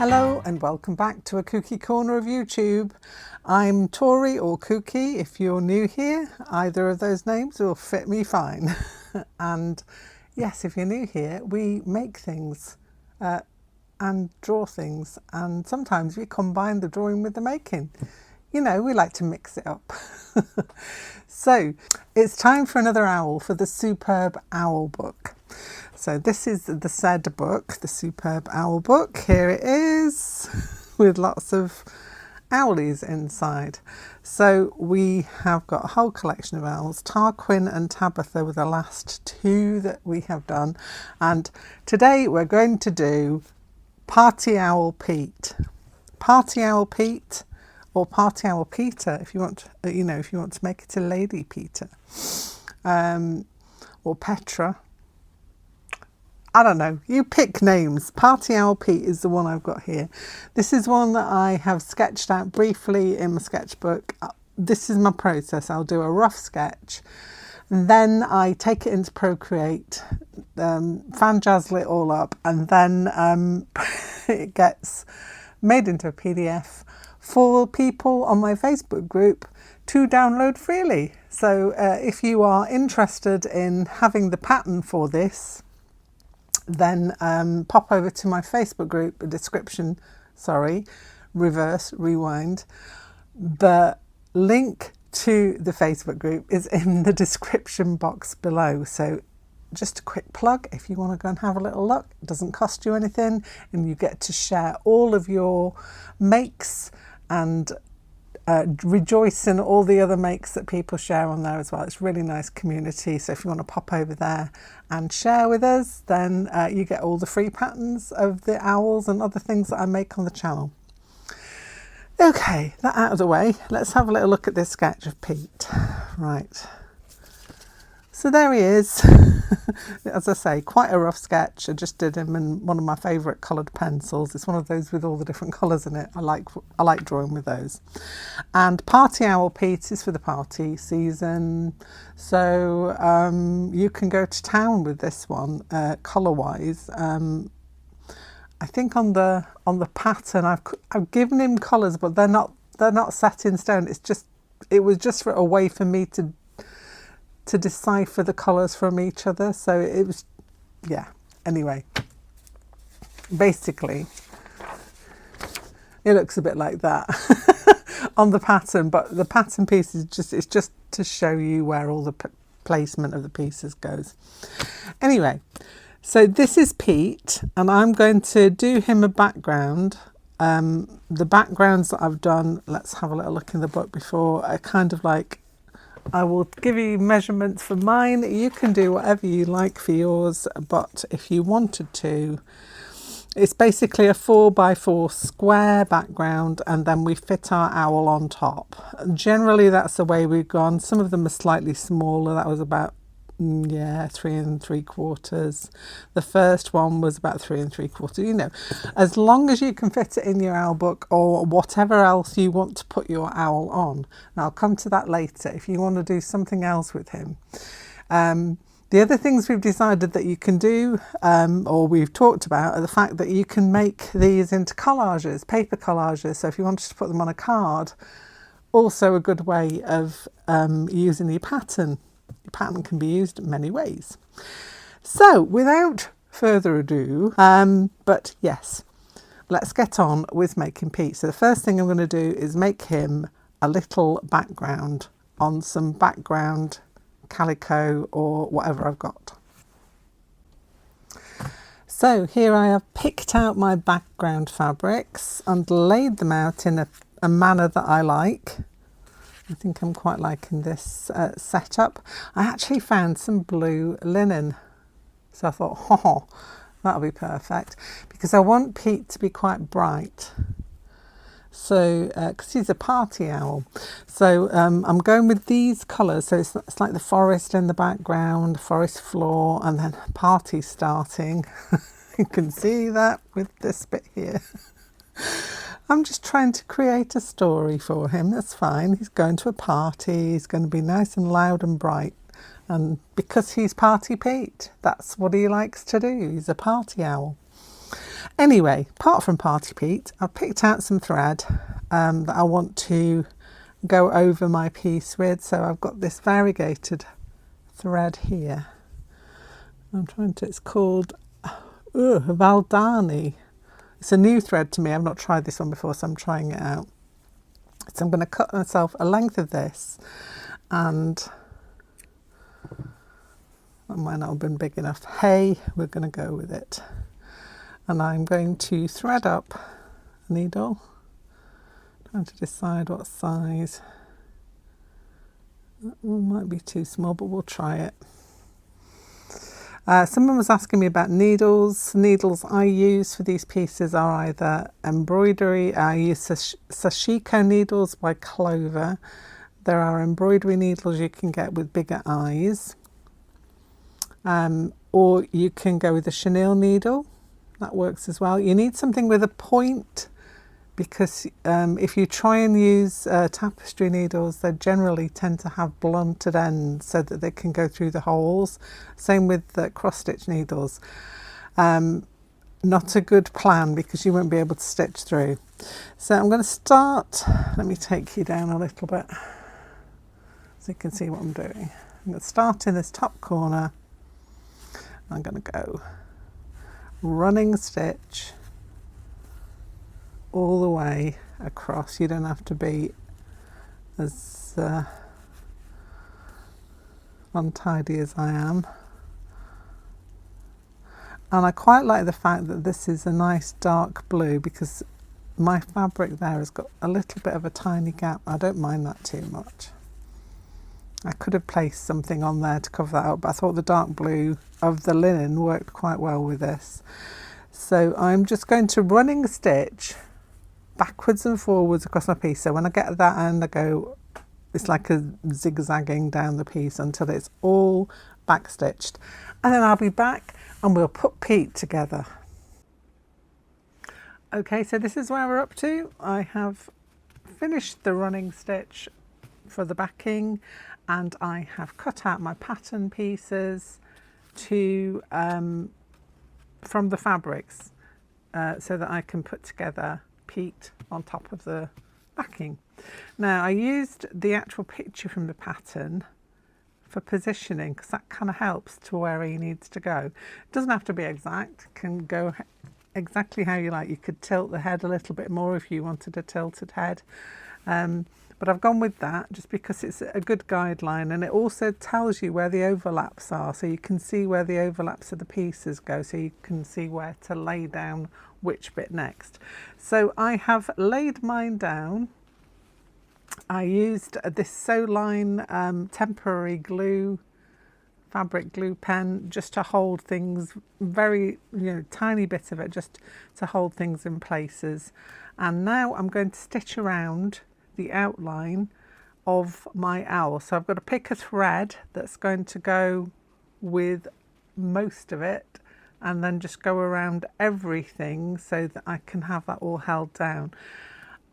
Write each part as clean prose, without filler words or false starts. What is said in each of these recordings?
Hello and welcome back to a Kooky Corner of YouTube. I'm Tori or Kooky if you're new here. Either of those names will fit me fine. And yes, if you're new here, we make things and draw things, and sometimes we combine the drawing with the making. You know, we like to mix it up. So it's time for another owl for the Superb Owl book. So this is the said book, the Superb Owl book. Here it is with lots of owlies inside. So we have got a whole collection of owls. Tarquin and Tabitha were the last two that we have done. And today we're going to do Party Owl Pete. Party Owl Pete, or Party Owl Peter, if you want, if you want to make it a Lady Peter, or Petra. I don't know, you pick names. Party Owl Pete is the one I've got here. This is one that I have sketched out briefly in my sketchbook. This is my process. I'll do a rough sketch, and then I take it into Procreate, fanjazzle it all up, and then it gets made into a PDF for people on my Facebook group to download freely. So if you are interested in having the pattern for this, then pop over to my Facebook group, rewind. The link to the Facebook group is in the description box below. So just a quick plug, if you want to go and have a little look, it doesn't cost you anything, and you get to share all of your makes and rejoice in all the other makes that people share on there as well. It's a really nice community, so if you want to pop over there and share with us, then you get all the free patterns of the owls and other things that I make on the channel. Okay, that out of the way, let's have a little look at this sketch of Pete. Right, so there he is. As I say, quite a rough sketch. I just did him in one of my favourite coloured pencils. It's one of those with all the different colours in it. I like drawing with those. And Party Owl Pete is for the party season, so you can go to town with this one colour wise. I think on the pattern I've given him colours, but they're not set in stone. It was just for a way for me to decipher the colours from each other. So it was, yeah, anyway, basically it looks a bit like that on the pattern, but the pattern piece is just to show you where all the placement of the pieces goes. Anyway, so this is Pete, and I'm going to do him a background. The backgrounds that I've done, let's have a little look in the book before, are kind of like, I will give you measurements for mine. You can do whatever you like for yours, but if you wanted to, it's basically a 4x4 square background, and then we fit our owl on top. Generally, that's the way we've gone. Some of them are slightly smaller. That was about 3 3/4. The first one was about 3 3/4. You know, as long as you can fit it in your owl book or whatever else you want to put your owl on. And I'll come to that later if you want to do something else with him. The other things we've decided that you can do, or we've talked about, are the fact that you can make these into collages, paper collages. So if you wanted to put them on a card, also a good way of using your pattern. Your pattern can be used in many ways. So without further ado, but yes, let's get on with making Pete. So the first thing I'm going to do is make him a little background on some background calico or whatever I've got. So here I have picked out my background fabrics and laid them out in a manner that I like. I think I'm quite liking this setup. I actually found some blue linen, so I thought, that'll be perfect, because I want Pete to be quite bright. So, because he's a party owl, so I'm going with these colours. So it's like the forest in the background, forest floor, and then party starting. You can see that with this bit here. I'm just trying to create a story for him. That's fine. He's going to a party. He's going to be nice and loud and bright. And because he's Party Pete, that's what he likes to do. He's a party owl. Anyway, apart from Party Pete, I've picked out some thread that I want to go over my piece with. So I've got this variegated thread here. It's called Valdani. It's a new thread to me. I've not tried this one before, so I'm trying it out. So I'm going to cut myself a length of this, and that might not have been big enough. Hey, we're going to go with it. And I'm going to thread up a needle, trying to decide what size. That one might be too small, but we'll try it. Someone was asking me about needles. Needles I use for these pieces are either embroidery. I use sashiko needles by Clover. There are embroidery needles you can get with bigger eyes. Or you can go with a chenille needle. That works as well. You need something with a point, because if you try and use tapestry needles, they generally tend to have blunted ends so that they can go through the holes. Same with the cross-stitch needles. Not a good plan, because you won't be able to stitch through. So I'm going to start, let me take you down a little bit so you can see what I'm doing. I'm going to start in this top corner. I'm going to go running stitch all the way across. You don't have to be as untidy as I am. And I quite like the fact that this is a nice dark blue, because my fabric there has got a little bit of a tiny gap. I don't mind that too much. I could have placed something on there to cover that up, but I thought the dark blue of the linen worked quite well with this. So I'm just going to running stitch backwards and forwards across my piece. So when I get to that end, I go, it's like a zigzagging down the piece until it's all back stitched. And then I'll be back and we'll put Pete together. Okay, so this is where we're up to. I have finished the running stitch for the backing, and I have cut out my pattern pieces to from the fabrics so that I can put together Pete on top of the backing. Now I used the actual picture from the pattern for positioning, because that kind of helps to where he needs to go. It doesn't have to be exact, it can go exactly how you like. You could tilt the head a little bit more if you wanted a tilted head. But I've gone with that just because it's a good guideline, and it also tells you where the overlaps are, so you can see where the overlaps of the pieces go, so you can see where to lay down which bit next. So I have laid mine down. I used this Soline temporary glue, fabric glue pen, just to hold things, very, tiny bit of it, just to hold things in places. And now I'm going to stitch around the outline of my owl. So I've got to pick a thread that's going to go with most of it, and then just go around everything so that I can have that all held down.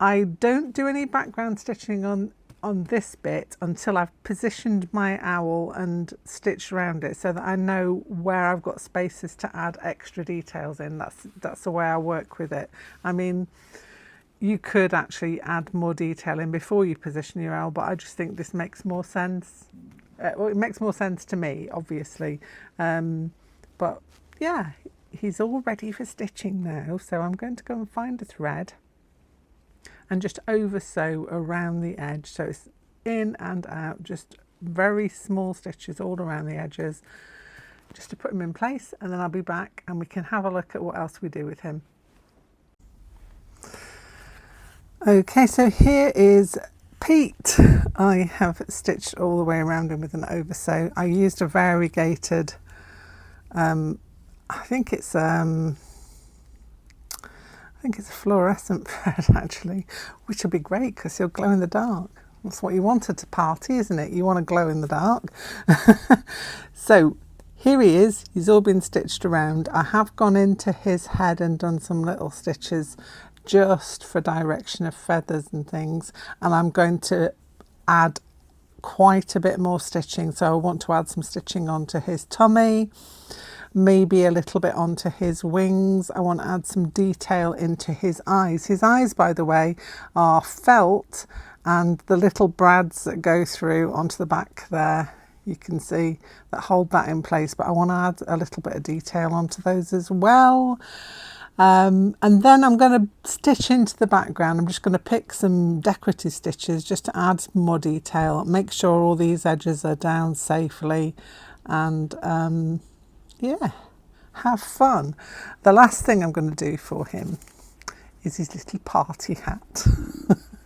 I don't do any background stitching on this bit until I've positioned my owl and stitched around it, so that I know where I've got spaces to add extra details in. That's the way I work with it. I mean, you could actually add more detail in before you position your owl, but I just think this makes more sense. Well, it makes more sense to me, obviously. But yeah, he's all ready for stitching now. So I'm going to go and find a thread and just over sew around the edge. So it's in and out, just very small stitches all around the edges, just to put him in place. And then I'll be back and we can have a look at what else we do with him. Okay, so here is Pete. I have stitched all the way around him with an oversew. I used a variegated, I think it's a fluorescent thread actually, which will be great because he'll glow in the dark. That's what you want at a party, isn't it? You want to glow in the dark. So here he is. He's all been stitched around. I have gone into his head and done some little stitches just for direction of feathers and things, and I'm going to add quite a bit more stitching. So I want to add some stitching onto his tummy, maybe a little bit onto his wings. I want to add some detail into his eyes. His eyes, by the way, are felt, and the little brads that go through onto the back there, you can see, that hold that in place, but I want to add a little bit of detail onto those as well. And then I'm going to stitch into the background. I'm just going to pick some decorative stitches just to add more detail, make sure all these edges are down safely, and yeah, have fun. The last thing I'm going to do for him is his little party hat.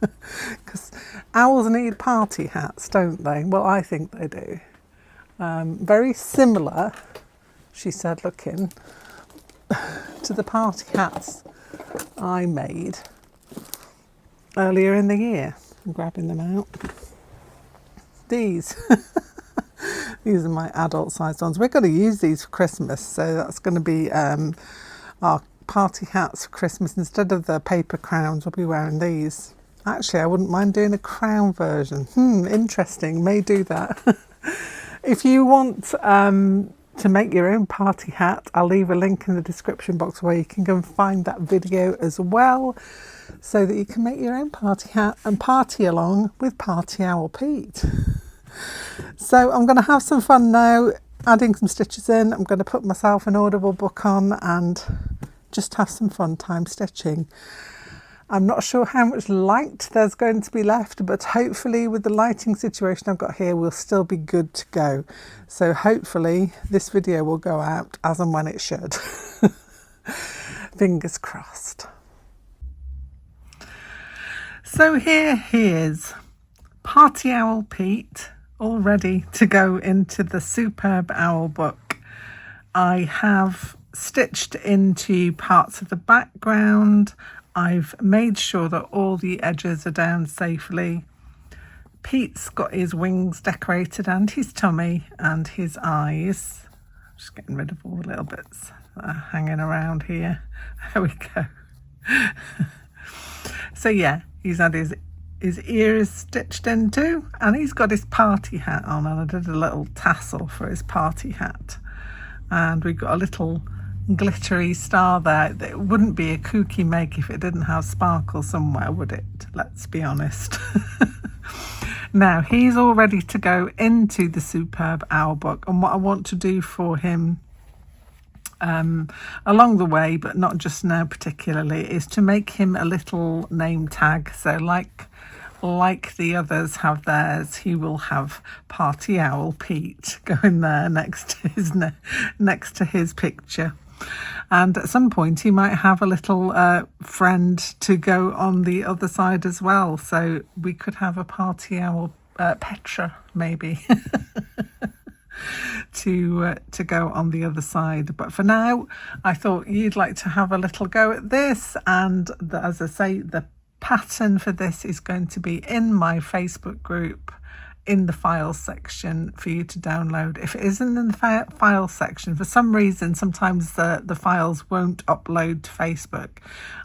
Because owls need party hats, don't they? Well, I think they do. Very similar, she said, looking, to the party hats I made earlier in the year. I'm grabbing them out. These. These are my adult sized ones. We're going to use these for Christmas, so that's going to be our party hats for Christmas. Instead of the paper crowns, we'll be wearing these. Actually, I wouldn't mind doing a crown version. Interesting, may do that. If you want to make your own party hat, I'll leave a link in the description box where you can go and find that video as well, so that you can make your own party hat and party along with Party Owl Pete. So I'm going to have some fun now, adding some stitches in. I'm going to put myself an Audible book on and just have some fun time stitching. I'm not sure how much light there's going to be left, but hopefully with the lighting situation I've got here, we'll still be good to go. So hopefully this video will go out as and when it should. Fingers crossed. So here he is, Party Owl Pete, all ready to go into the superb owl book. I have stitched into parts of the background. I've made sure that all the edges are down safely. Pete's got his wings decorated and his tummy and his eyes. Just getting rid of all the little bits that are hanging around here. There we go. So yeah, he's had his ears stitched into, and he's got his party hat on, and I did a little tassel for his party hat. And we've got a little glittery star there. It wouldn't be a kooky make if it didn't have sparkle somewhere, would it? Let's be honest. Now he's all ready to go into the superb owl book, and what I want to do for him along the way, but not just now particularly, is to make him a little name tag. So like the others have theirs, he will have Party Owl Pete going there next to his picture. And at some point he might have a little friend to go on the other side as well. So we could have a Party Owl Petra maybe to go on the other side. But for now, I thought you'd like to have a little go at this. And as I say, the pattern for this is going to be in my Facebook group in the files section for you to download. If it isn't in the files section, for some reason, sometimes the files won't upload to Facebook,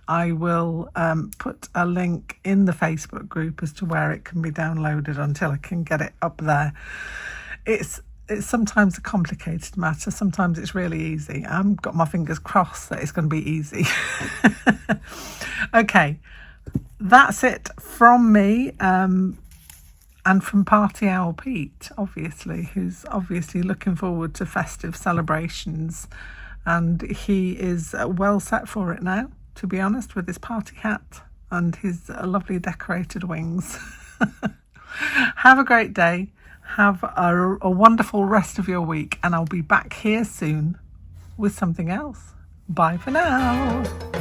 I will put a link in the Facebook group as to where it can be downloaded until I can get it up there. It's sometimes a complicated matter. Sometimes it's really easy. I've got my fingers crossed that it's going to be easy. Okay, that's it from me. And from Party Owl Pete, obviously, who's obviously looking forward to festive celebrations. And he is well set for it now, to be honest, with his party hat and his lovely decorated wings. Have a great day. Have a wonderful rest of your week. And I'll be back here soon with something else. Bye for now.